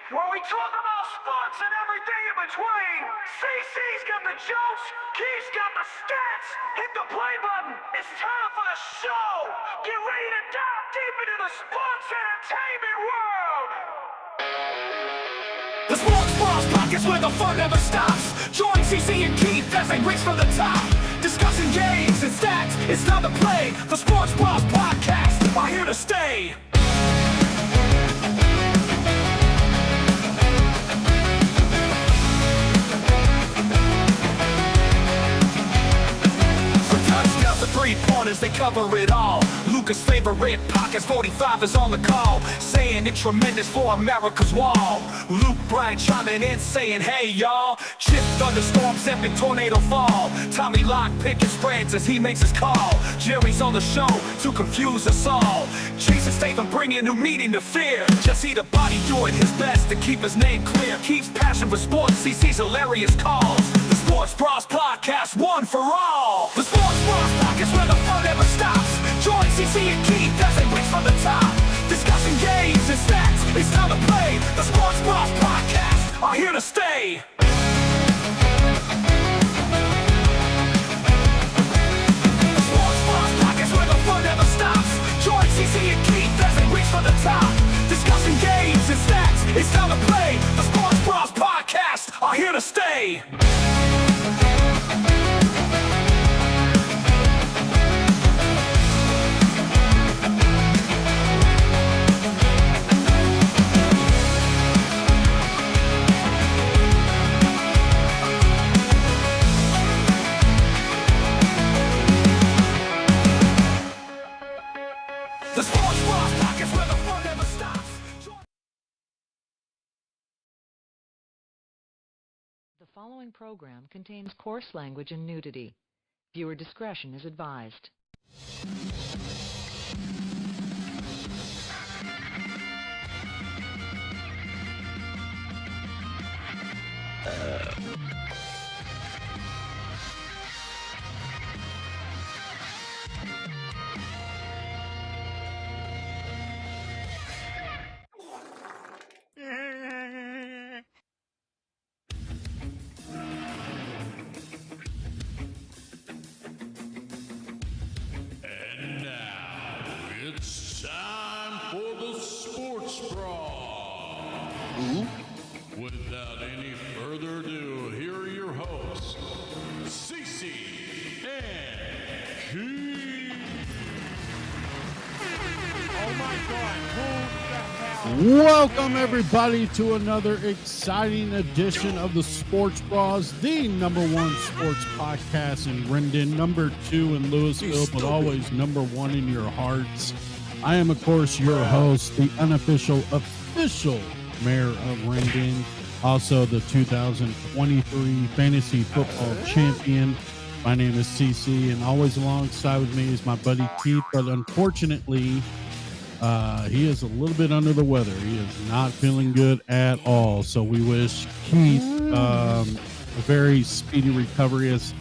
where we talk about sports and everything in between. CC's got the jokes, Keith's got the stats. Hit the play button. It's time for the show. Get ready to dive deep into the sports entertainment world. The Sports Bros Podcast, where the fun never stops. Join CC and Keith as they race for the top. Discussing games and stats, it's time to play. The Sports Bros Podcast are here to stay. Three-pointers, they cover it all. Lucas' favorite podcast 45 is on the call, saying it's tremendous for America's wall. Luke Bryant chiming in saying, hey y'all. Chip thunderstorms, epic tornado fall. Tommy Locke picking spreads as he makes his call. Jerry's on the show to confuse us all. Jason Statham bringing new meaning to fear. Jesse the Body doing his best to keep his name clear. Keeps passion for sports, CC's hilarious calls. The Sports Bros Podcast, one for all. The Sports Bros Podcast, where the fun never stops. Join CC and Keith as they race from the top. Discussing games and stats, it's time to play. The Sports Bros Podcast are here to stay. The Sports Bros Podcast, where the fun never stops. Join CC and Keith as they race from the top. Discussing games and stats, it's time to play. The Sports Bros Podcast are here to stay. The Sports Bros Podcast, where the fun never stops. The following program contains coarse language and nudity. Viewer discretion is advised. And now it's time for the Sports Brawl. Without any further ado, here are your hosts, Cece and Keith. Oh my God, who the hell? Welcome, everybody, to another exciting edition of the Sports Bros, the number one sports podcast in Rendon, number two in Louisville, but always number one in your hearts. I am, of course, your host, the unofficial, official mayor of Rendon, also the 2023 fantasy football champion. My name is CC, and always alongside with me is my buddy Keith, but unfortunately, he is a little bit under the weather. He is not feeling good at all. So we wish Keith a very speedy recovery. As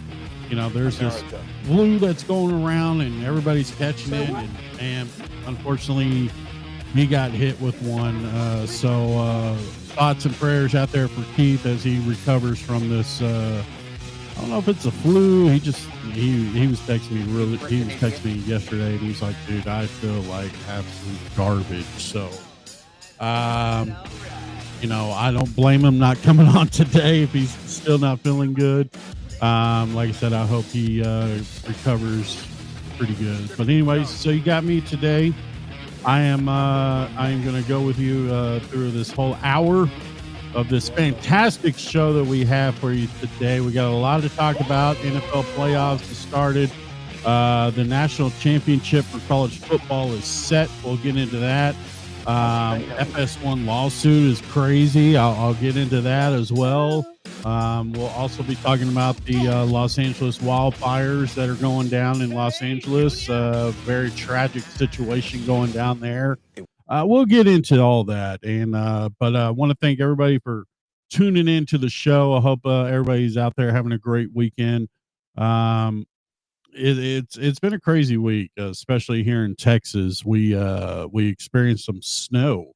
you know, there's this flu that's going around and everybody's catching it. And unfortunately, he got hit with one. So thoughts and prayers out there for Keith as he recovers from this. I don't know if it's a flu. He was texting me he was texting me yesterday and he's like, dude, I feel like absolute garbage. So, you know, I don't blame him not coming on today if he's still not feeling good. Like I said, I hope he recovers pretty good. But anyways, so you got me today. I am going to go with you through this whole hour of this fantastic show that we have for you today. We got a lot to talk about. NFL playoffs have started. The national championship for college football is set. We'll get into that. FS1 lawsuit is crazy. I'll get into that as well. We'll also be talking about the Los Angeles wildfires that are going down in Los Angeles. Very tragic situation going down there. We'll get into all that, but I want to thank everybody for tuning in to the show. I hope everybody's out there having a great weekend. It's been a crazy week, especially here in Texas. We experienced some snow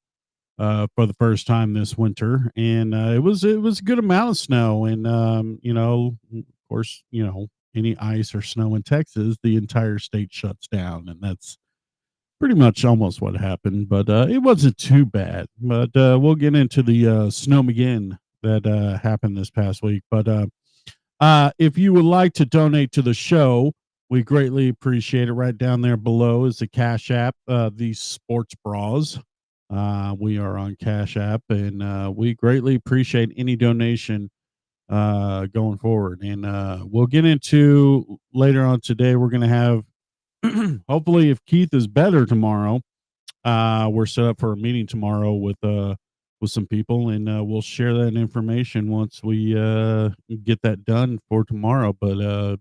for the first time this winter, and it was a good amount of snow, and of course, any ice or snow in Texas, the entire state shuts down, and that's pretty much almost what happened. But it wasn't too bad. But we'll get into the snowmageddon that happened this past week. But if you would like to donate to the show, we greatly appreciate it. Right down there below is the Cash App, the Sports Bras. We are on Cash App, and we greatly appreciate any donation going forward. And we'll get into later on today. We're going to have, hopefully, if Keith is better tomorrow, we're set up for a meeting tomorrow with some people, and we'll share that information once we get that done for tomorrow. But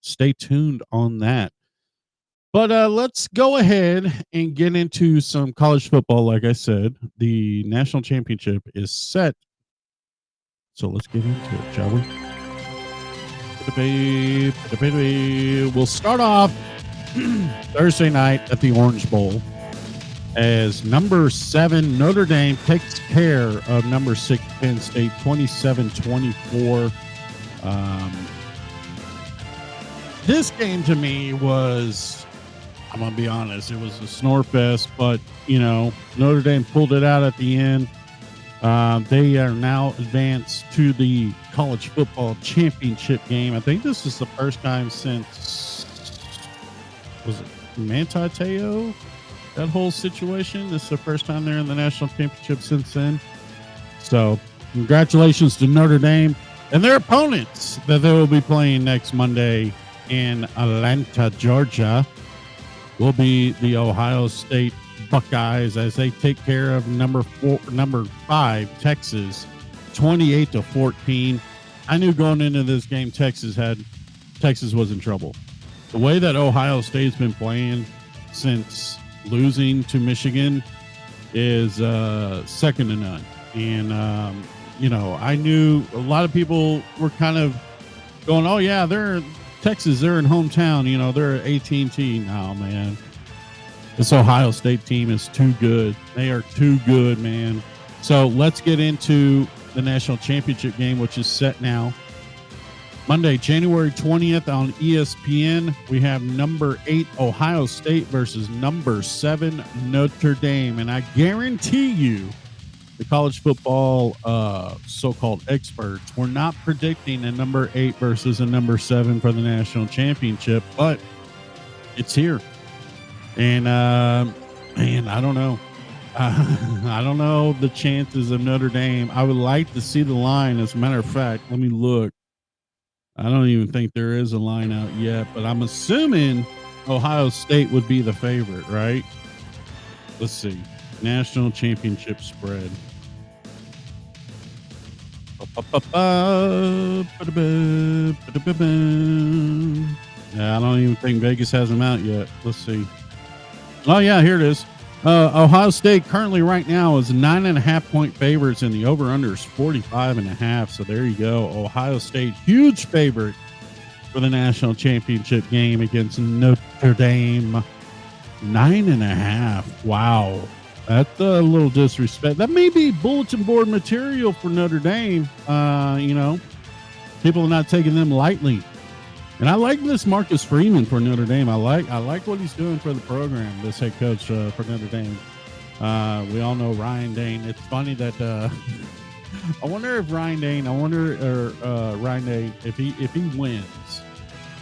stay tuned on that. But let's go ahead and get into some college football. Like I said, the national championship is set. So let's get into it, shall we? We'll start off Thursday night at the Orange Bowl as number 7 Notre Dame takes care of number 6 Penn State 27-24. This game to me was, I'm going to be honest, it was a snore fest, but, Notre Dame pulled it out at the end. They are now advanced to the college football championship game. I think this is the first time since, was it Manti Te'o? That whole situation. This is the first time they're in the national championship since then. So congratulations to Notre Dame and their opponents that they will be playing next Monday in Atlanta, Georgia, will be the Ohio State Buckeyes as they take care of number 5 Texas 28-14. I knew going into this game Texas was in trouble. The way that Ohio State's been playing since losing to Michigan is second to none. And I knew a lot of people were kind of going, "Oh yeah, they're Texas, they're in hometown, they're at AT&T." No, man. This Ohio State team is too good. They are too good, man. So let's get into the national championship game, which is set now. Monday, January 20th on ESPN, we have number 8 Ohio State versus number 7 Notre Dame. And I guarantee you, the college football so-called experts were not predicting a number 8 versus a number 7 for the national championship, but it's here. And man, I don't know. I don't know the chances of Notre Dame. I would like to see the line. As a matter of fact, let me look. I don't even think there is a line out yet, but I'm assuming Ohio State would be the favorite, right? Let's see. National championship spread. Yeah, I don't even think Vegas has them out yet. Let's see. Oh, yeah, here it is. Ohio State currently right now is 9.5-point favorites, and the over-under is 45.5. So there you go. Ohio State, huge favorite for the national championship game against Notre Dame. 9.5. Wow. That's a little disrespect. That may be bulletin board material for Notre Dame. People are not taking them lightly. And I like this Marcus Freeman for Notre Dame. I like what he's doing for the program, this head coach for Notre Dame. We all know Ryan Dane. It's funny that I wonder if Ryan Dane, if he wins,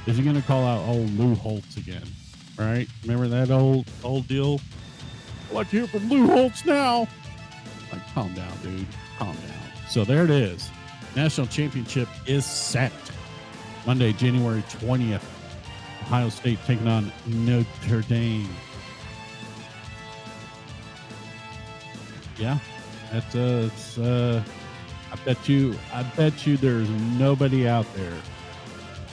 is he going to call out old Lou Holtz again? Right? Remember that old deal? I'd like to hear from Lou Holtz now. Like, calm down, dude. Calm down. So there it is. National championship is set. Monday, January 20th. Ohio State taking on Notre Dame. Yeah, that's I bet you there's nobody out there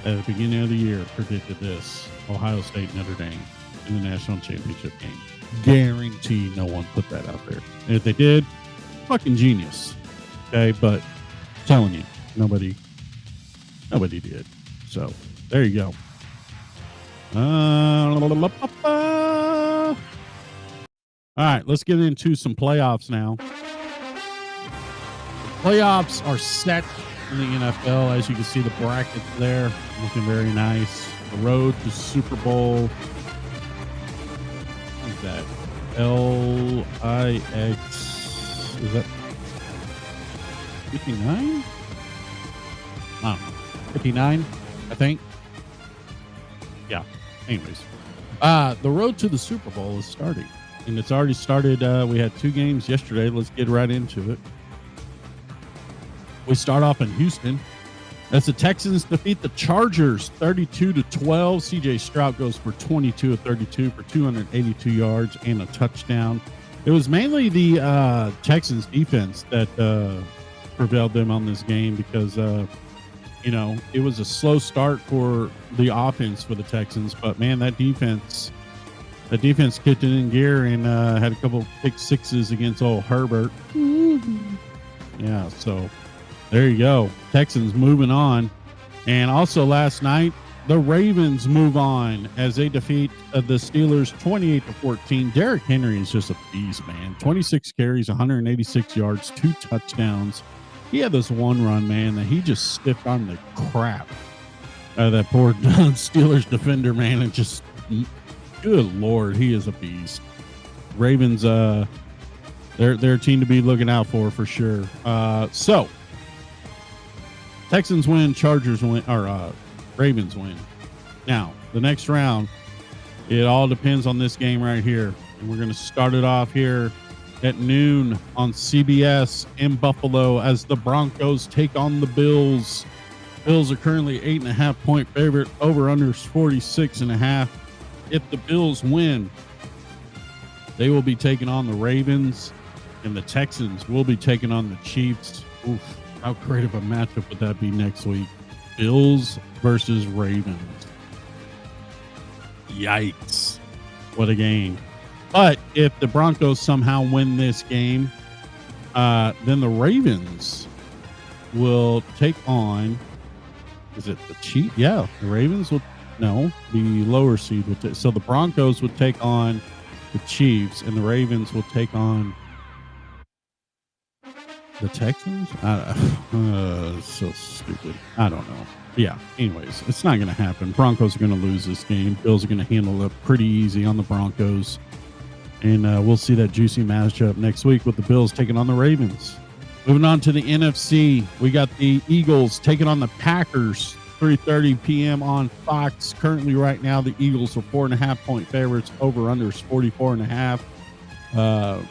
at the beginning of the year predicted this. Ohio State, Notre Dame in the national championship game. Guarantee no one put that out there. And if they did, fucking genius. Okay, but I'm telling you, nobody did. So there you go. All right, let's get into some playoffs now. Playoffs are set in the NFL. As you can see, the brackets there looking very nice. The road to Super Bowl. What is that? LIX. Is that 59? Wow. 59, I think. Yeah. Anyways. The road to the Super Bowl is starting. And it's already started. We had 2 games yesterday. Let's get right into it. We start off in Houston as the Texans defeat the Chargers 32-12. CJ Stroud goes for 22 of 32 for 282 yards and a touchdown. It was mainly the Texans defense that prevailed them on this game because, it was a slow start for the offense for the Texans. But, man, that defense kicked it in gear and had a couple pick sixes against old Herbert. Yeah, so there you go. Texans moving on. And also last night, the Ravens move on as they defeat the Steelers 28-14. Derrick Henry is just a beast, man. 26 carries, 186 yards, 2 touchdowns. He had this one run, man, that he just stiffed on the crap out of that poor Steelers defender, man. And just, good Lord, he is a beast. Ravens, they're a team to be looking out for sure. So, Texans win, Chargers win, or Ravens win. Now, the next round, it all depends on this game right here. And we're going to start it off here at noon on CBS in Buffalo as the Broncos take on the Bills. Bills are currently 8.5-point favorite. Over under 46.5. If the Bills win, they will be taking on the Ravens, and the Texans will be taking on the Chiefs. Oof. How great of a matchup would that be next week? Bills versus Ravens. Yikes. What a game. But if the Broncos somehow win this game, then the Ravens will take on, is it the Chiefs? Yeah, the Ravens will, no, the lower seed would so the Broncos would take on the Chiefs, and the Ravens will take on the Texans? So stupid. I don't know. Yeah, anyways, it's not going to happen. Broncos are going to lose this game. Bills are going to handle it pretty easy on the Broncos. And we'll see that juicy matchup next week with the Bills taking on the Ravens. Moving on to the NFC, we got the Eagles taking on the Packers, 3:30 p.m. on Fox. Currently, right now, the Eagles are 4.5-point favorites. Over under is 44.5.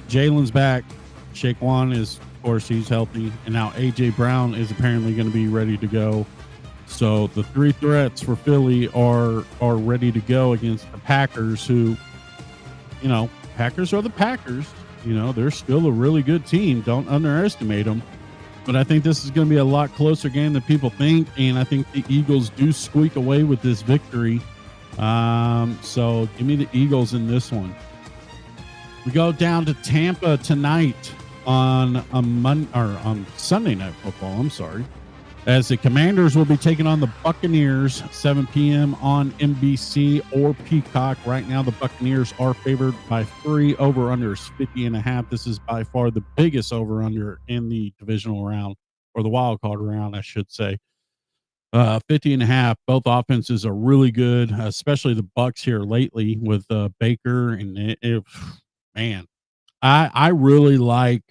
Jalen's back. Shaquan is, of course, he's healthy. And now A.J. Brown is apparently going to be ready to go. So the 3 threats for Philly are ready to go against the Packers, who, Packers are the Packers. They're still a really good team. Don't underestimate them. But I think this is going to be a lot closer game than people think. And I think the Eagles do squeak away with this victory. So give me the Eagles in this one. We go down to Tampa tonight on on Sunday Night Football. I'm sorry, as the Commanders will be taking on the Buccaneers, 7 p.m. on NBC or Peacock. Right now, the Buccaneers are favored by 3. Over under is 50.5. This is by far the biggest over under in the divisional round, or the wild card round, I should say. 50.5. Both offenses are really good, especially the Bucs here lately with Baker and man, I really like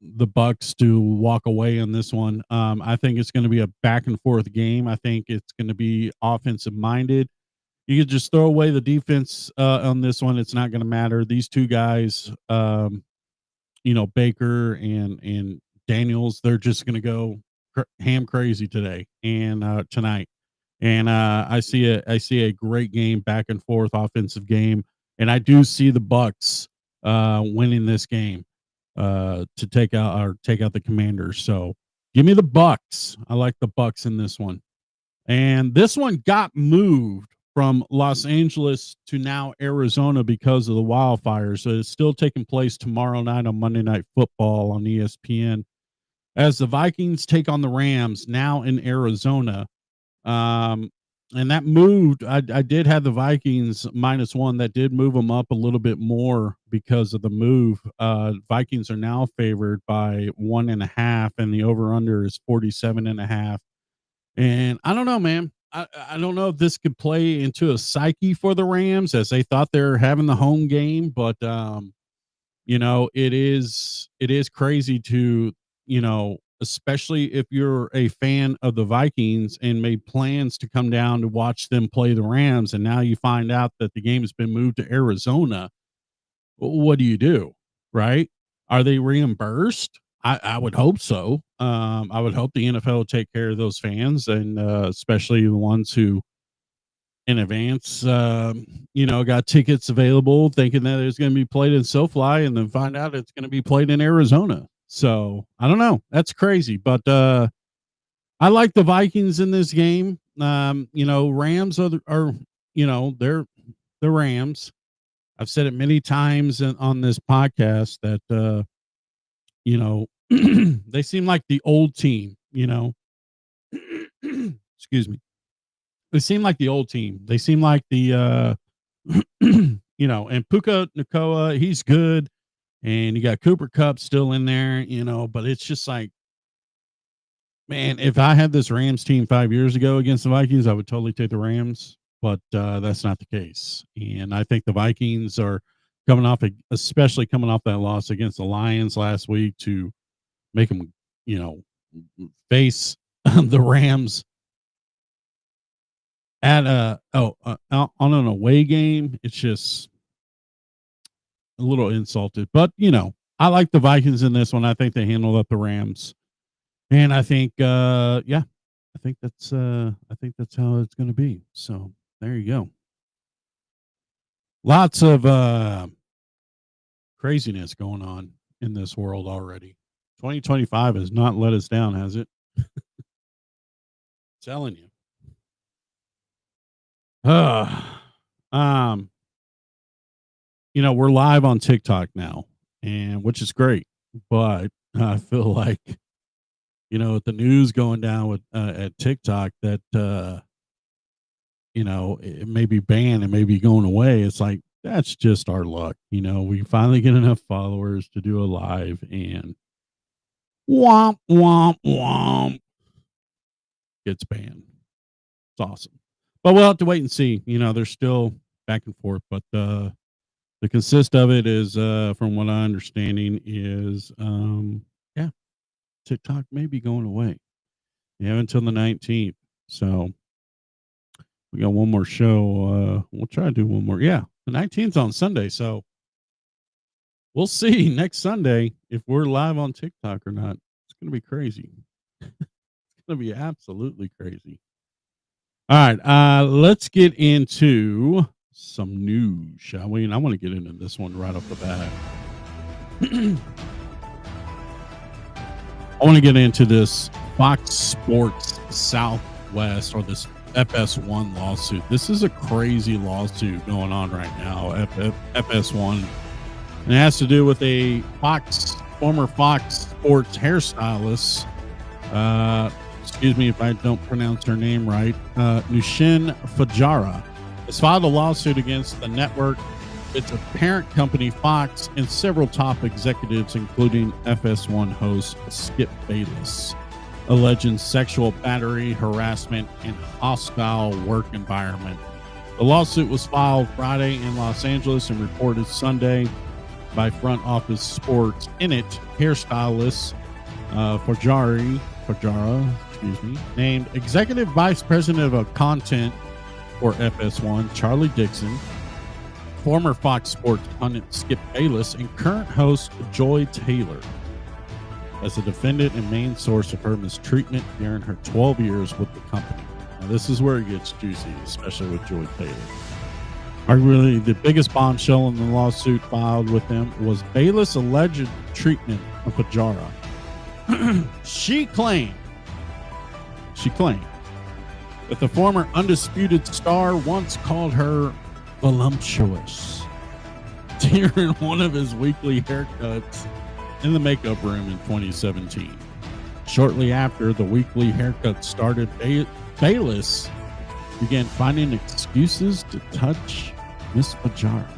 the Bucs to walk away on this one. I think it's going to be a back and forth game. I think it's going to be offensive minded. You could just throw away the defense on this one. It's not going to matter. These two guys, Baker and Daniels, they're just going to go ham crazy today and tonight. And I see a great game, back and forth offensive game, and I do see the Bucs winning this game to take out the Commanders. So give me the Bucs. I like the Bucs in this one. And this one got moved from Los Angeles to now Arizona because of the wildfires. So it's still taking place tomorrow night on Monday Night Football on ESPN as the Vikings take on the Rams now in Arizona. And that moved. I did have the Vikings -1. That did move them up a little bit more because of the move. Vikings are now favored by 1.5, and the over under is 47.5. And I don't know, man. I don't know if this could play into a psyche for the Rams as they thought they're having the home game, but it is crazy to, especially if you're a fan of the Vikings and made plans to come down to watch them play the Rams, and now you find out that the game has been moved to Arizona. What do you do? Right? Are they reimbursed? I would hope so. I would hope the NFL will take care of those fans, and especially the ones who in advance, got tickets available thinking that it's going to be played in SoFi and then find out it's going to be played in Arizona. So I don't know. That's crazy, but I like the Vikings in this game. Rams are they're the Rams. I've said it many times on this podcast that, they seem like the old team, excuse me. They seem like the old team. They seem like the, and Puka Nacua, he's good. And you got Cooper Kupp still in there, but it's just like, man, if I had this Rams team 5 years ago against the Vikings, I would totally take the Rams, but that's not the case. And I think the Vikings are especially coming off that loss against the Lions last week to make them, face the Rams at on an away game. It's just a little insulted, but I like the Vikings in this one. I think they handled up the Rams, and I think I think that's how it's going to be. So there you go. Lots of craziness going on in this world already. 2025 has not let us down, has it? Telling you. We're live on TikTok now, and which is great, but I feel like, with the news going down with at TikTok that it may be banned, it may be going away. It's like, that's just our luck. We finally get enough followers to do a live, and womp womp womp gets banned. It's awesome, but we'll have to wait and see. They're still back and forth, but the consist of it is, from what I'm understanding, is TikTok may be going away. You have until the 19th. So we got one more show. We'll try to do one more. Yeah, the 19th on Sunday. So we'll see next Sunday if we're live on TikTok or not. It's going to be crazy. It's going to be absolutely crazy. All right, let's get into some news, shall we? And I want to get into this one right off the bat. I want to get into this Fox Sports Southwest, or this FS1 lawsuit. This is a crazy lawsuit going on right now, FS1. And it has to do with a former Fox Sports hairstylist. Excuse me if I don't pronounce her name right. Nushin Fajara has filed a lawsuit against the network, its parent company Fox, and several top executives, including FS1 host Skip Bayless, alleging sexual battery, harassment, and hostile work environment. The lawsuit was filed Friday in Los Angeles and reported Sunday by Front Office Sports. In it, hairstylist Fajara, named Executive Vice President of Content for FS1 Charlie Dixon, former Fox Sports pundit Skip Bayless, and current host Joy Taylor as a defendant and main source of her mistreatment during her 12 years with the company. Now, this is where it gets juicy, especially with Joy Taylor. Arguably, the biggest bombshell in the lawsuit filed with them was Bayless' alleged treatment of Fajara. She claimed that the former Undisputed star once called her voluptuous during one of his weekly haircuts in the makeup room in 2017. Shortly after the weekly haircut started, Bayless began finding excuses to touch Miss Fajara.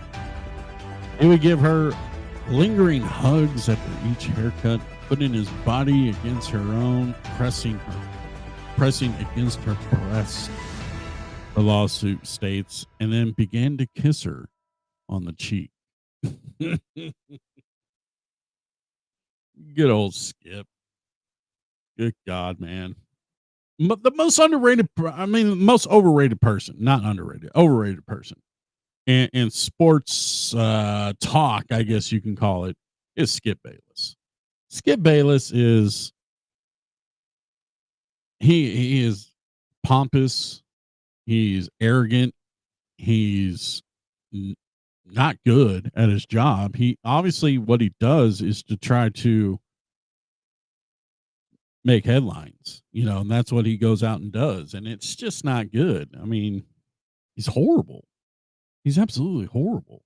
He would give her lingering hugs after each haircut, putting his body against her own, pressing against her breast, the lawsuit states, and then began to kiss her on the cheek. Good old Skip. Good God, man. But the most underrated, most overrated person, not underrated, overrated person in sports talk, I guess you can call it, is Skip Bayless. Skip Bayless is, he is pompous. He's arrogant. He's not good at his job. He obviously, what he does is to try to make headlines, and that's what he goes out and does. And it's just not good. I mean, he's horrible. He's absolutely horrible.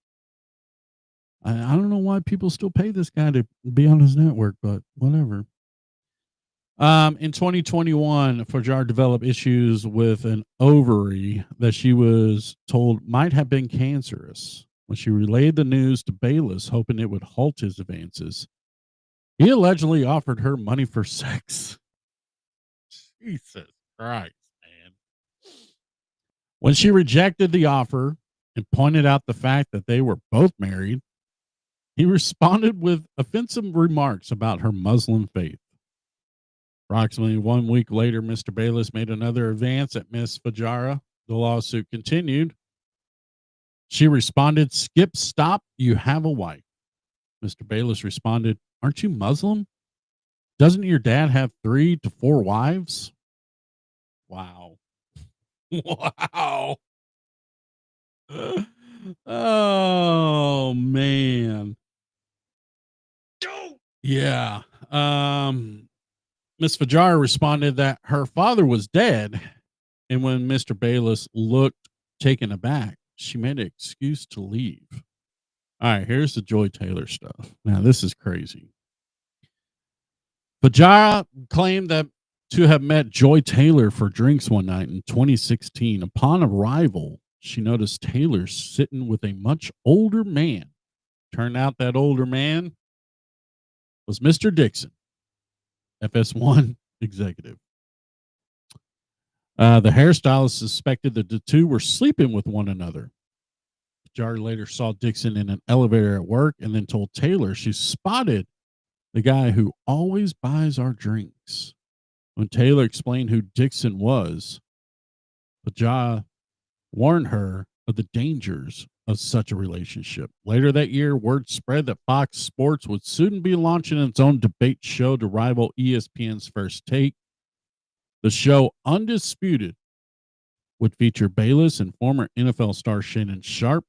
I don't know why people still pay this guy to be on his network, but whatever. In 2021, Fajar developed issues with an ovary that she was told might have been cancerous. When she relayed the news to Bayless, hoping it would halt his advances, he allegedly offered her money for sex. Jesus Christ, man. When she rejected the offer and pointed out the fact that they were both married, he responded with offensive remarks about her Muslim faith. Approximately 1 week later, Mr. Bayless made another advance at Miss Fajara. The lawsuit continued. She responded, "Skip, stop. You have a wife." Mr. Bayless responded, "Aren't you Muslim? Doesn't your dad have 3 to 4 wives?" Wow. Wow. Oh, man. Yeah. Miss Fajara responded that her father was dead. And when Mr. Bayless looked taken aback, she made an excuse to leave. All right, here's the Joy Taylor stuff. Now, this is crazy. Fajara claimed that to have met Joy Taylor for drinks one night in 2016. Upon arrival, she noticed Taylor sitting with a much older man. Turned out that older man was Mr. Dixon, FS1 executive. The hairstylist suspected that the two were sleeping with one another. Fajara later saw Dixon in an elevator at work and then told Taylor she spotted the guy who always buys our drinks. When Taylor explained who Dixon was, Fajara warned her of the dangers of such a relationship. Later that year, word spread that Fox Sports would soon be launching its own debate show to rival ESPN's First Take. The show, Undisputed, would feature Bayless and former NFL star Shannon Sharpe.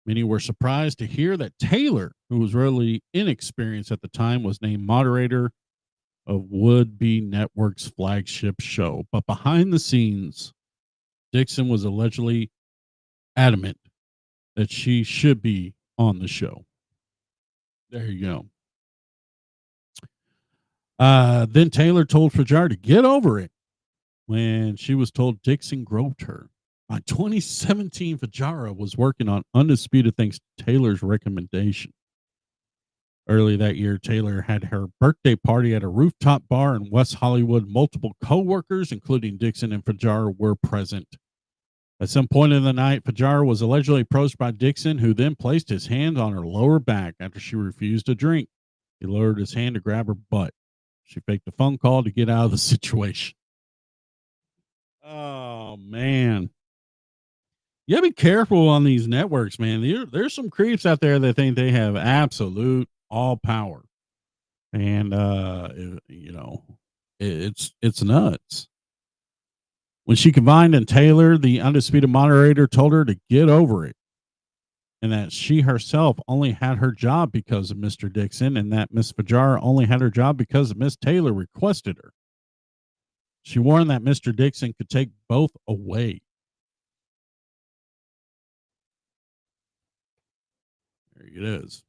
Many were surprised to hear that Taylor, who was really inexperienced at the time, was named moderator of Would-Be Network's flagship show. But behind the scenes, Dixon was allegedly adamant that she should be on the show. There you go. Then Taylor told Fajara to get over it when she was told Dixon groped her. By 2017, Fajara was working on Undisputed thanks to Taylor's recommendation. Early that year, Taylor had her birthday party at a rooftop bar in West Hollywood. Multiple co-workers, including Dixon and Fajara, were present. At some point in the night, Fajara was allegedly approached by Dixon, who then placed his hand on her lower back after she refused a drink. He lowered his hand to grab her butt. She faked a phone call to get out of the situation. Oh, man. You gotta be careful on these networks, man. There's some creeps out there that think they have absolute all power. And, it's nuts. When she confided in Taylor, the Undisputed moderator told her to get over it, and that she herself only had her job because of Mr. Dixon, and that Miss Fajara only had her job because Miss Taylor requested her. She warned that Mr. Dixon could take both away. There it is.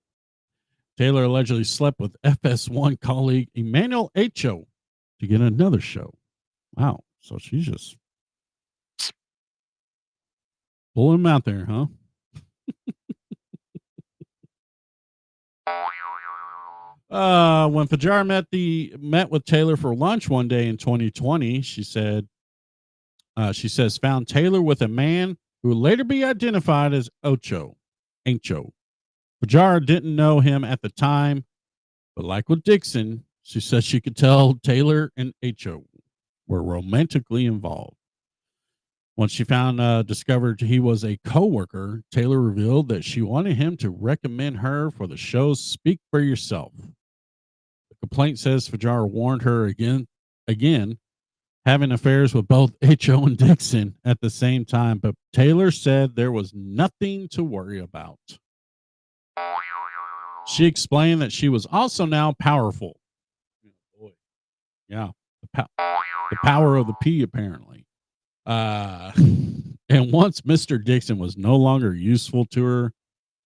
Taylor allegedly slept with FS1 colleague Emmanuel Acho to get another show. Wow. So she's just Pull him out there, huh? When Fajar met with Taylor for lunch one day in 2020, she says found Taylor with a man who would later be identified as Ocho. Fajar didn't know him at the time, but like with Dixon, she says she could tell Taylor and Ocho were romantically involved. Once she discovered he was a coworker, Taylor revealed that she wanted him to recommend her for the show's Speak for Yourself. The complaint says Fajar warned her again, having affairs with both H.O. and Dixon at the same time, but Taylor said there was nothing to worry about. She explained that she was also now powerful. Yeah, the power of the P, apparently. And once Mr. Dixon was no longer useful to her,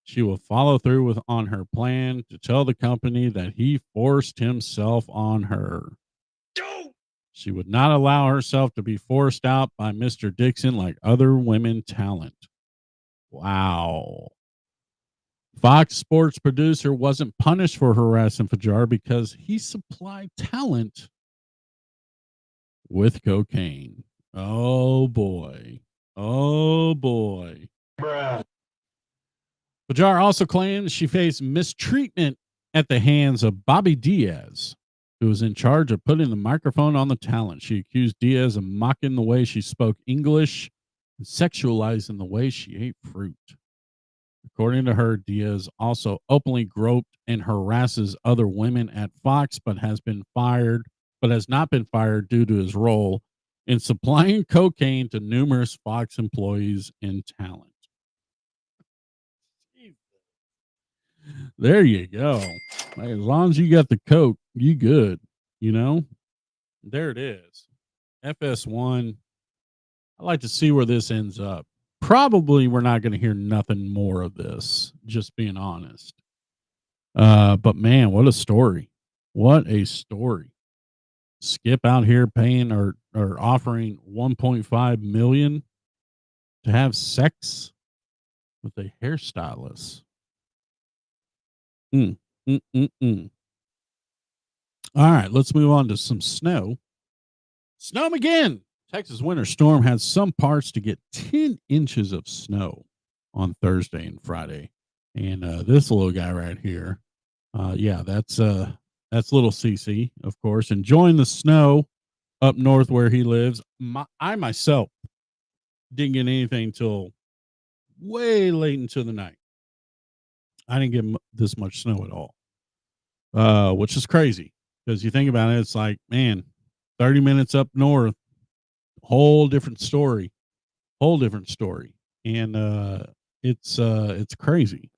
she will follow through on her plan to tell the company that he forced himself on her. She would not allow herself to be forced out by Mr. Dixon like other women talent. Wow. Fox Sports producer wasn't punished for harassing Fajar because he supplied talent with cocaine. Oh boy. Oh boy. Bruh. Fajar also claims she faced mistreatment at the hands of Bobby Diaz, who was in charge of putting the microphone on the talent. She accused Diaz of mocking the way she spoke English and sexualizing the way she ate fruit. According to her, Diaz also openly groped and harasses other women at Fox, but has not been fired due to his role in supplying cocaine to numerous Fox employees and talent. There you go. As long as you got the coke, you good. You know, there it is. FS1. I'd like to see where this ends up. Probably we're not going to hear nothing more of this, just being honest. But man, what a story. What a story. Skip out here paying or offering 1.5 million to have sex with a hairstylist. All right, let's move on to some snow. Snowmageddon. Texas winter storm had some parts to get 10 inches of snow on Thursday and Friday. And this little guy right here, that's little CC, of course, enjoying the snow up north where he lives. I myself didn't get anything till way late into the night. I didn't get this much snow at all, which is crazy because you think about it, it's like, man, 30 minutes up north, whole different story. And it's crazy.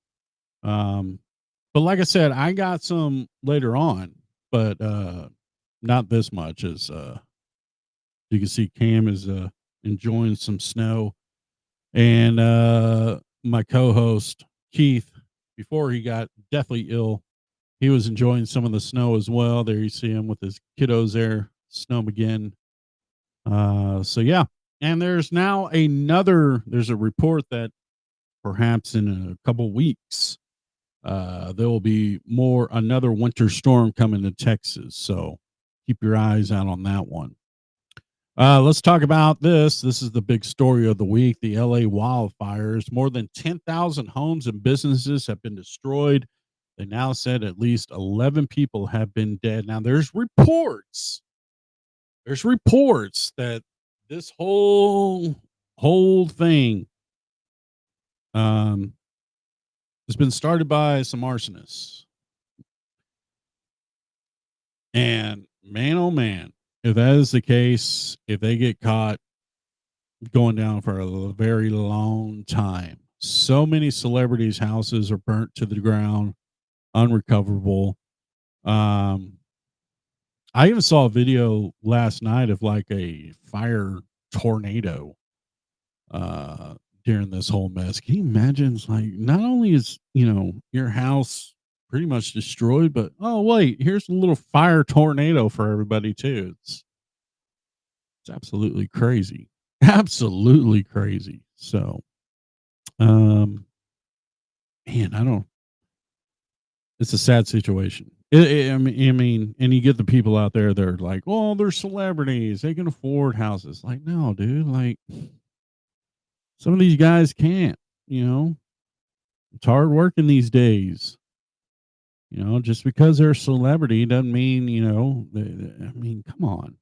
But like I said, I got some later on, but not this much. As you can see, Cam is enjoying some snow, and my co-host Keith, before he got deathly ill, he was enjoying some of the snow as well. There you see him with his kiddos there, Snowmageddon. So yeah, and there's now there's a report that perhaps in a couple weeks, there will be another winter storm coming to Texas. So keep your eyes out on that one. Let's talk about this. This is the big story of the week. The LA wildfires. More than 10,000 homes and businesses have been destroyed. They now said at least 11 people have been dead. Now there's reports that this whole thing has been started by some arsonists. And man, oh man, if that is the case, if they get caught, going down for a very long time. So many celebrities' houses are burnt to the ground, unrecoverable. I even saw a video last night of like a fire tornado during this whole mess. Can you imagine? It's like, not only is, your house pretty much destroyed, but oh wait, here's a little fire tornado for everybody too. It's absolutely crazy. Absolutely crazy. So Man, I don't. It's a sad situation. I mean, and you get the people out there that are like, "Oh, they're celebrities; they can afford houses." Like, no, dude. Like, some of these guys can't. You know, it's hard working these days. You know, just because they're a celebrity doesn't mean I mean, come on.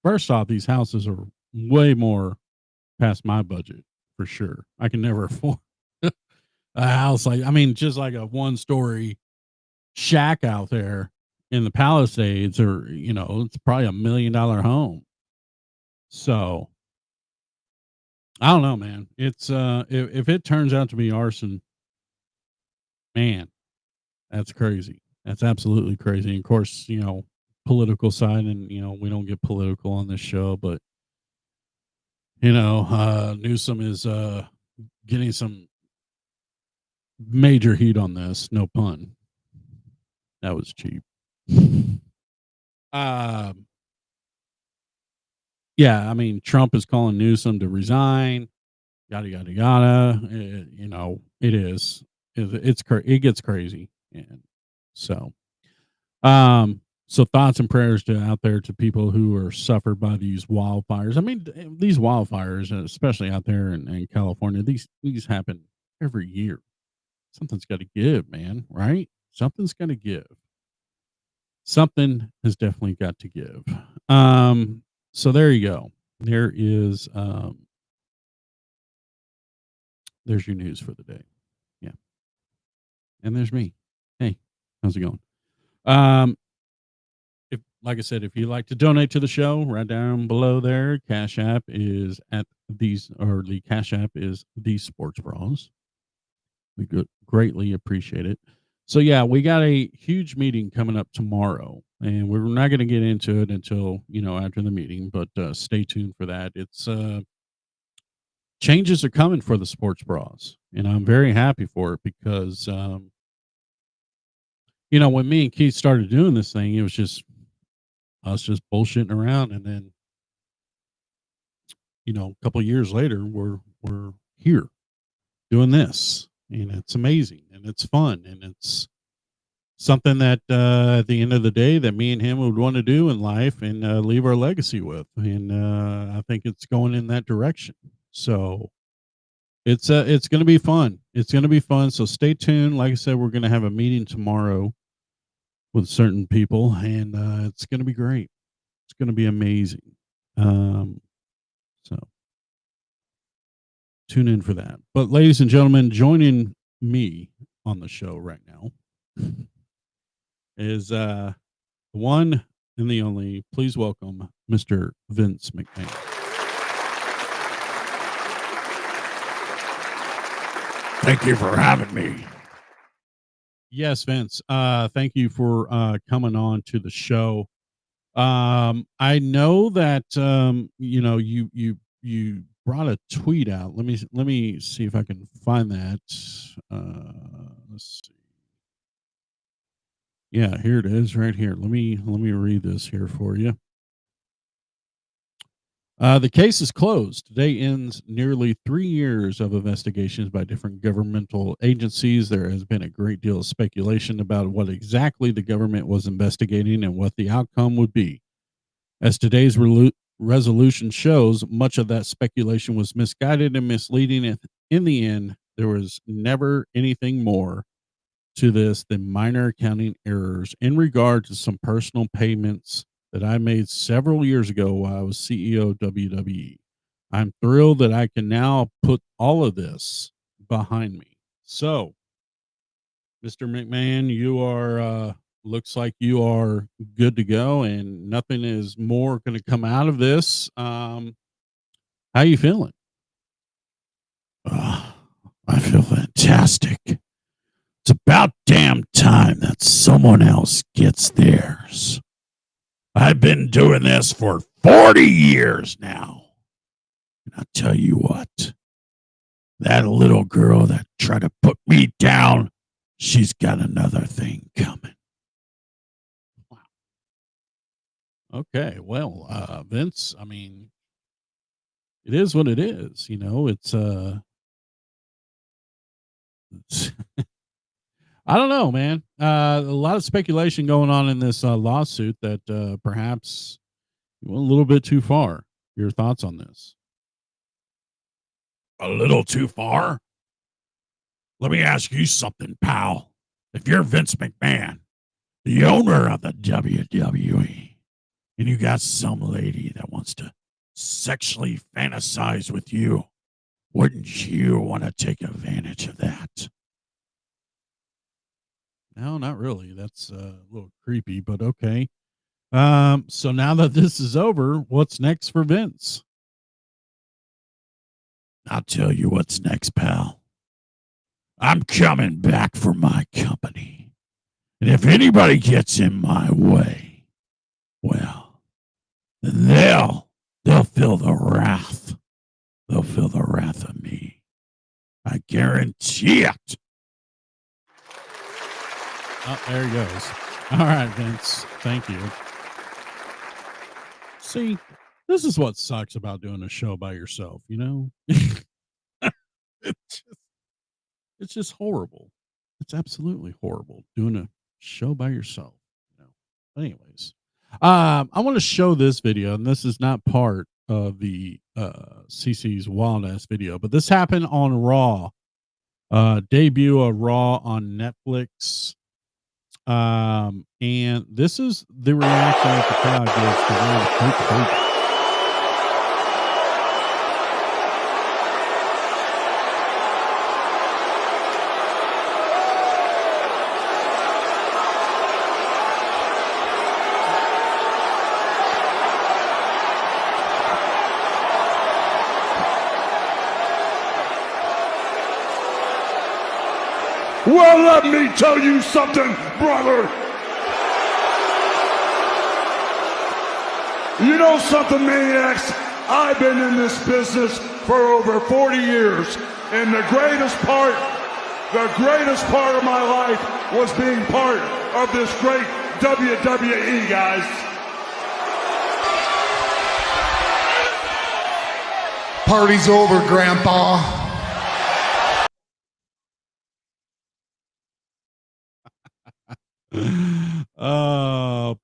First off, these houses are way more past my budget for sure. I can never afford a house like. I mean, just like a one-story shack out there in the Palisades, or it's probably $1 million home. So I don't know, man. It's if it turns out to be arson, man, that's crazy. That's absolutely crazy. And of course, political side, and we don't get political on this show, but Newsom is getting some major heat on this. No pun. That was cheap. Um, yeah, I mean, Trump is calling Newsom to resign. Yada yada yada. It is. It gets crazy, and so so thoughts and prayers out there to people who are suffered by these wildfires. I mean, these wildfires, especially out there in California, these happen every year. Something's got to give, man. Right? Something's got to give. Something has definitely got to give. So there you go. There's your news for the day. Yeah. And there's me. Hey, how's it going? If, like I said, if you'd like to donate to the show, right down below there, Cash App is the Cash App is the Sports Bras. We greatly appreciate it. So yeah, we got a huge meeting coming up tomorrow, and we're not going to get into it until after the meeting. But stay tuned for that. It's changes are coming for the Sports Bras, and I'm very happy for it because when me and Keith started doing this thing, it was just us just bullshitting around, and then a couple of years later, we're here doing this, and it's amazing, and it's fun, and it's something that at the end of the day that me and him would want to do in life and leave our legacy with, and I think it's going in that direction. So it's going to be fun. It's going to be fun. So stay tuned. Like I said, we're going to have a meeting tomorrow with certain people, and it's going to be great. It's going to be amazing. So tune in for that. But ladies and gentlemen, joining me on the show right now is the one and the only. Please welcome Mr. Vince McMahon. Thank you for having me. Yes, Vince. Thank you for coming on to the show. I know that you brought a tweet out. Let me see if I can find that. Let's see. Yeah, here it is, right here. Let me read this here for you. The case is closed. Today ends nearly 3 years of investigations by different governmental agencies. There has been a great deal of speculation about what exactly the government was investigating and what the outcome would be. As today's resolution shows, much of that speculation was misguided and misleading. In the end, there was never anything more to this than minor accounting errors in regard to some personal payments that I made several years ago while I was CEO of WWE. I'm thrilled that I can now put all of this behind me. So, Mr. McMahon, you are looks like you are good to go, and nothing is more going to come out of this. How you feeling? I feel fantastic. It's about damn time that someone else gets theirs. I've been doing this for 40 years now. And I'll tell you what, that little girl that tried to put me down, she's got another thing coming. Wow. Okay, well, Vince, I mean, it is what it is. It's I don't know, man. A lot of speculation going on in this lawsuit that perhaps you went a little bit too far. Your thoughts on this? A little too far? Let me ask you something, pal. If you're Vince McMahon, the owner of the WWE, and you got some lady that wants to sexually fantasize with you, wouldn't you want to take advantage of that? No, not really. That's a little creepy, but okay. So now that this is over, what's next for Vince? I'll tell you what's next, pal. I'm coming back for my company. And if anybody gets in my way, well, then they'll feel the wrath. They'll feel the wrath of me. I guarantee it. Oh, there he goes. All right, Vince. Thank you. See, this is what sucks about doing a show by yourself, it's just horrible. It's absolutely horrible doing a show by yourself. Anyways, I want to show this video, and this is not part of the CC's Wild Ass video, but this happened on Raw. Debut of Raw on Netflix. And this is the reaction that the crowd gives to Hulk Hogan. Well, let me tell you something, brother. You know something, maniacs? I've been in this business for over 40 years, and the greatest part of my life was being part of this great WWE, guys. Party's over, Grandpa.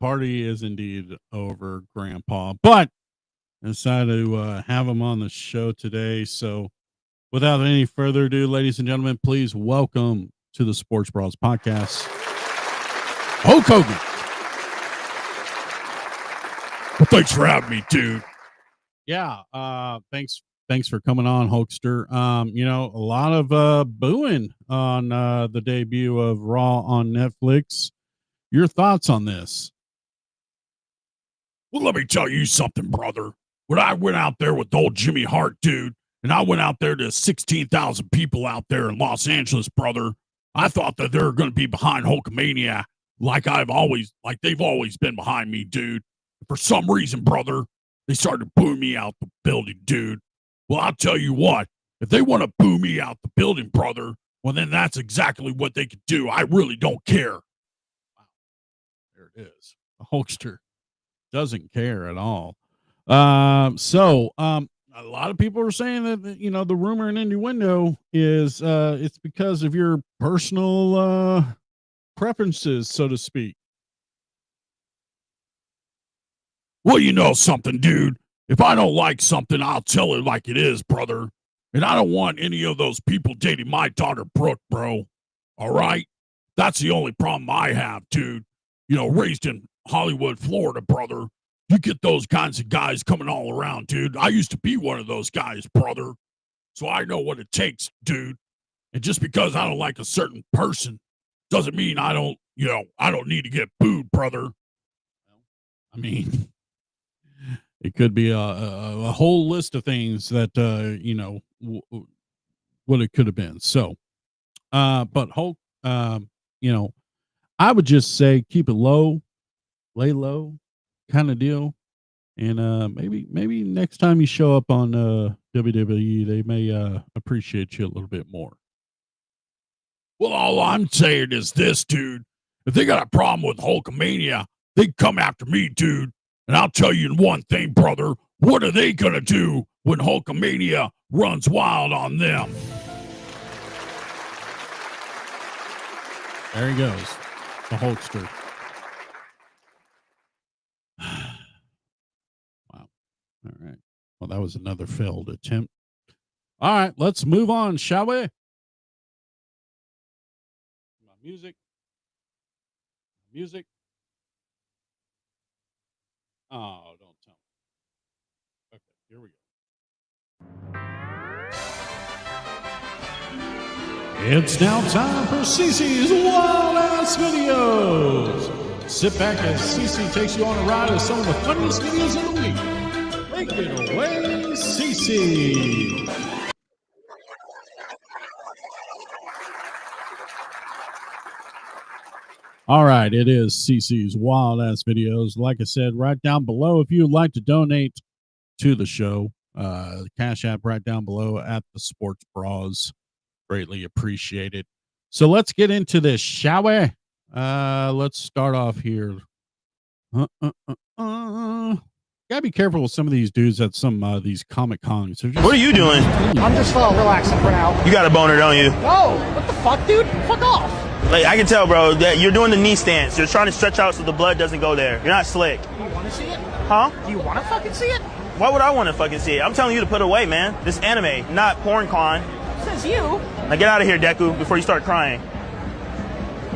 Party is indeed over, Grandpa. But I decided to have him on the show today. So without any further ado, ladies and gentlemen, please welcome to the Sports Bros podcast, Hulk Hogan. Well, thanks for having me, dude. Yeah, thanks for coming on, Hulkster. A lot of booing on the debut of Raw on Netflix. Your thoughts on this? Well, let me tell you something, brother. When I went out there with old Jimmy Hart, dude, and I went out there to 16,000 people out there in Los Angeles, brother, I thought that they were going to be behind Hulkamania like they've always been behind me, dude. For some reason, brother, they started booing me out the building, dude. Well, I'll tell you what, if they want to boo me out the building, brother, well, then that's exactly what they could do. I really don't care. There it is. The Hulkster doesn't care at all. A lot of people are saying that, the rumor and innuendo is it's because of your personal preferences, so to speak. Well, you know something, dude. If I don't like something, I'll tell it like it is, brother. And I don't want any of those people dating my daughter, Brooke, bro. All right? That's the only problem I have, dude. Raised in Hollywood, Florida, brother. You get those kinds of guys coming all around, dude. I used to be one of those guys, brother. So I know what it takes, dude. And just because I don't like a certain person doesn't mean I don't need to get booed, brother. I mean, it could be a whole list of things that, what it could have been. So, but Hulk, I would just say keep it low, lay low kind of deal. And maybe next time you show up on WWE, they may appreciate you a little bit more. Well, all I'm saying is this, dude. If they got a problem with Hulkamania, they come after me, dude. And I'll tell you one thing, brother. What are they going to do when Hulkamania runs wild on them. There he goes. The Hulkster. Wow. All right. Well, that was another failed attempt. All right, let's move on, shall we? My music. Music. Oh, don't tell me. Okay, here we go. It's now time for Cece's Wild Ass Videos. Sit back as Cece takes you on a ride of some of the funniest videos of the week. Take it away, Cece. All right, it is Cece's Wild Ass Videos. Like I said, right down below, if you would like to donate to the show, the Cash App right down below at the Sports Bras. Greatly appreciated. So let's get into this, shall we? Let's start off here. Gotta be careful with some of these dudes at some these Comic Cons. What are you doing? I'm just relaxing for now. You got a boner, don't you? No, what the fuck, dude? Fuck off. Like, I can tell, bro, that you're doing the knee stance. You're trying to stretch out so the blood doesn't go there. You're not slick. Do you want to see it? Huh? Do you want to fucking see it? Why would I want to fucking see it? I'm telling you to put it away, man. This anime, not porn con. Says you. Now get out of here, Deku, before you start crying.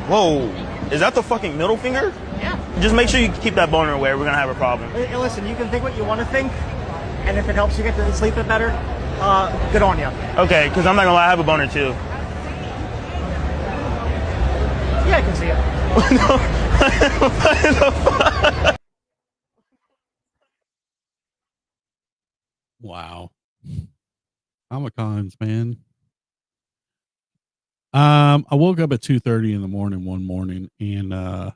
Whoa. Is that the fucking middle finger? Yeah. Just make sure you keep that boner away. We're going to have a problem. Hey, listen, you can think what you want to think, and if it helps you get to sleep it better, good on you. Okay, because I'm not going to lie, I have a boner too. Yeah, I can see it. What the fuck? Wow. Comic Cons, man. I woke up at 2:30 in the morning one morning, and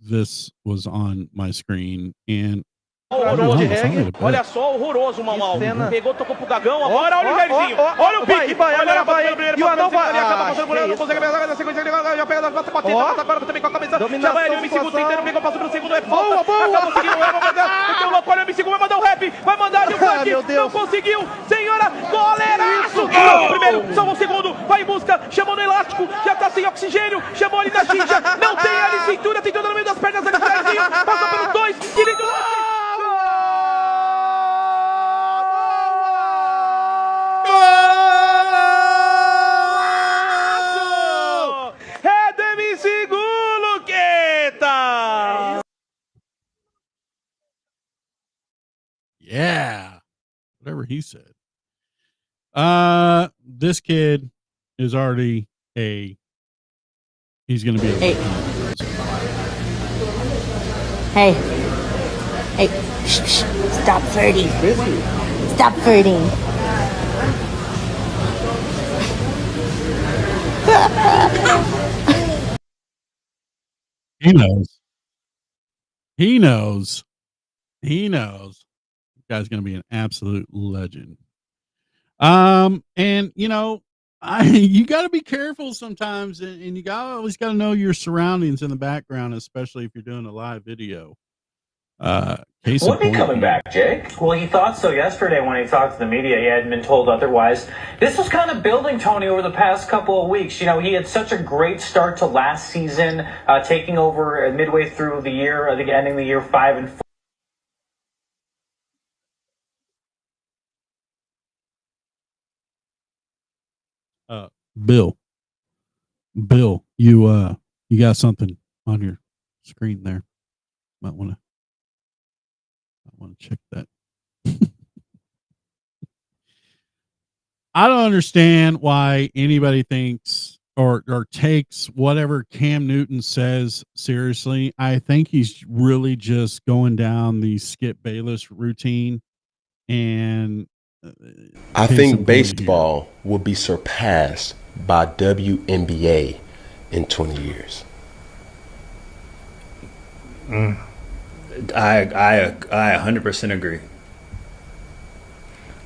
this was on my screen, and Olha só, horroroso, Mamal. Pegou, tocou pro Gagão, agora olha o Jairzinho. Olha o pique. Agora vai. E o Anão vai. Acaba passando por ele, não consegue pegar na sequência, já pega na batida, passa agora também com a cabeça. Chama ele, o M5 tentando, pegou, passou pelo segundo, é falta. Acaba conseguindo, vai mandar. Então o louco, olha o M5, vai mandar o rap. Vai mandar ali o flank. Não conseguiu. Senhora, goleiraço. Salvou o primeiro, salvou o segundo. Vai em busca, chamou no elástico. Já tá sem oxigênio. Chamou ali na xincha. Não tem ali cintura, tentou no meio das pernas ali, Jairzinho. Passou pelos dois. Direito do lance. É do MC Luqueta! yeah, whatever he said. This kid is already he's gonna be a Hey. Hey. Shh. Stop flirting. Stop flirting. He knows. He knows. He knows. This guy's gonna be an absolute legend. And you know, you got to be careful sometimes, and you always got to know your surroundings in the background, especially if you're doing a live video. Wouldn't he coming back, Jake? Well, he thought so yesterday when he talked to the media. He hadn't been told otherwise. This was kind of building Tony over the past couple of weeks. You know, he had such a great start to last season, taking over midway through the year, I think ending the year 5-4. Bill, you got something on your screen there. Might want to check that. I don't understand why anybody thinks or takes whatever Cam Newton says seriously. I think he's really just going down the Skip Bayless routine, and I think baseball will be surpassed by WNBA in 20 years. I 100% agree.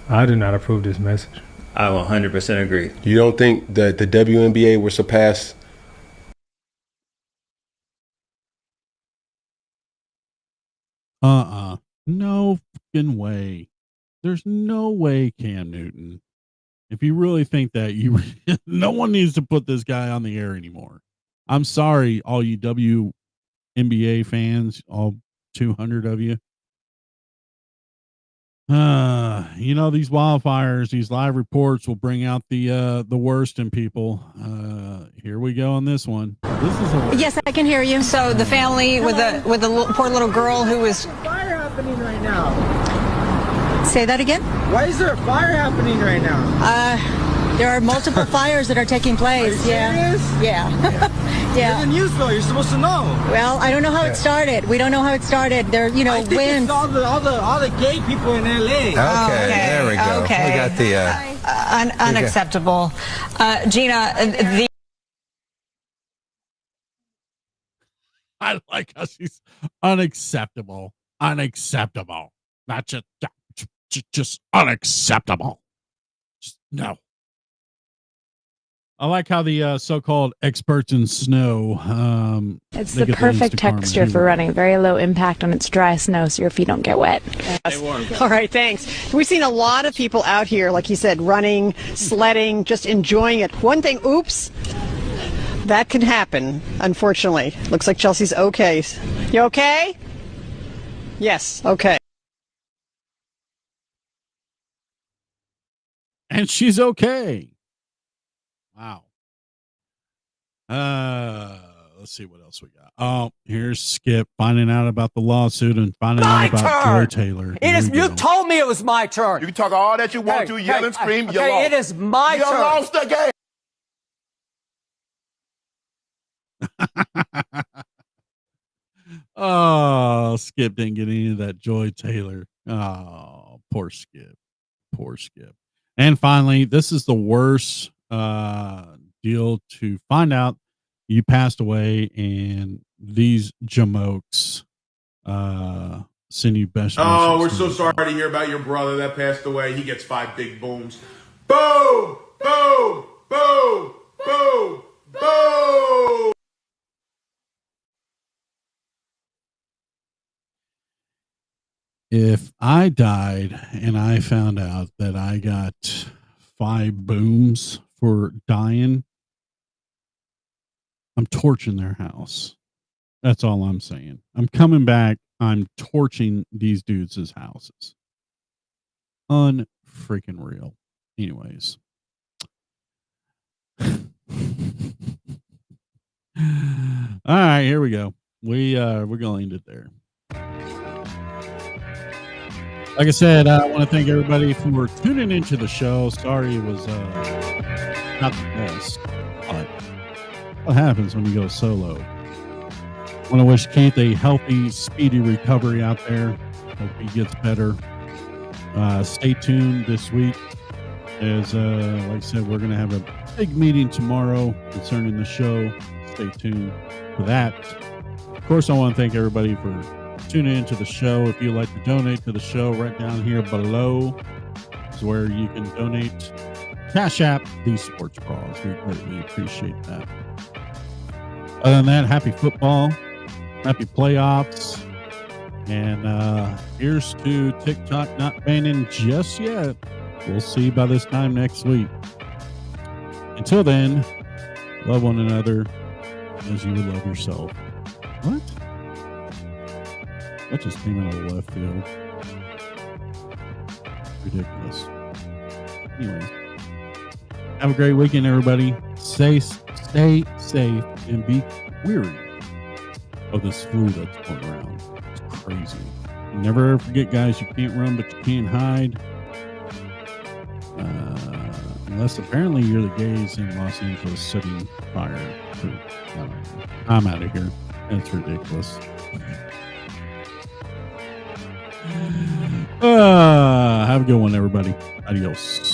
I do not approve this message. I 100% agree. You don't think that the WNBA will surpass? No fucking way. There's no way, Cam Newton, if you really think that, no one needs to put this guy on the air anymore. I'm sorry, all you WNBA fans, all 200 of you. These wildfires, these live reports will bring out the worst in people. Here we go on this one. Yes, I can hear you. So the family with the poor little girl who was Fire happening right now. Say that again? Why is there a fire happening right now? There are multiple fires that are taking place. Are you serious? Yeah. Yeah. You're the news though. You're supposed to know. Well, I don't know how it started. We don't know how it started. There, I think winds. It's all the gay people in LA. Okay, there we go. Okay. We got the unacceptable. Gina, I like how she's unacceptable. Unacceptable. Not just unacceptable. Just no. I like how the so-called experts in snow. It's the perfect texture for running. Very low impact on its dry snow, so your feet don't get wet. All right, thanks. We've seen a lot of people out here, like you said, running, sledding, just enjoying it. One thing, oops, that can happen, unfortunately. Looks like Chelsea's okay. You okay? Yes, okay. And she's okay. Wow. Let's see what else we got. Oh, here's Skip finding out about the lawsuit and finding out about Joy Taylor. You told me it was my turn. You can talk all that you want to, yell and scream. You lost. It is my turn. You lost the game. Oh, Skip didn't get any of that Joy Taylor. Oh, poor Skip. Poor Skip. And finally, this is the worst deal to find out you passed away and these jamokes send you best wishes. Oh, we're so sorry to hear about your brother that passed away. He gets 5 big booms. Boom! Boom! Boom! Boom! Boom! If I died and I found out that I got 5 booms for dying, I'm torching their house. That's all I'm saying. I'm coming back. I'm torching these dudes' houses. Unfreaking real. Anyways. All right, here we go. We're gonna end it there. Like I said, I want to thank everybody for tuning into the show. Sorry it was not the best, but what happens when you go solo? I want to wish Keith a healthy, speedy recovery out there. Hope he gets better. Stay tuned this week. As like I said, we're going to have a big meeting tomorrow concerning the show. Stay tuned for that. Of course, I want to thank everybody for tuning into the show. If you'd like to donate to the show, right down here below is where you can donate. Cash App, These Sports Bras. We greatly appreciate that. Other than that, happy football, happy playoffs, and here's to TikTok not banning just yet. We'll see by this time next week. Until then, love one another as you would love yourself. What? That just came out of left field. Ridiculous. Anyways, have a great weekend, everybody. Stay safe and be weary of this flu that's going around. It's crazy. Never ever forget, guys, you can't run, but you can't hide. Unless apparently you're the gays in Los Angeles setting fire. I'm out of here. That's ridiculous. Have a good one, everybody. Adios.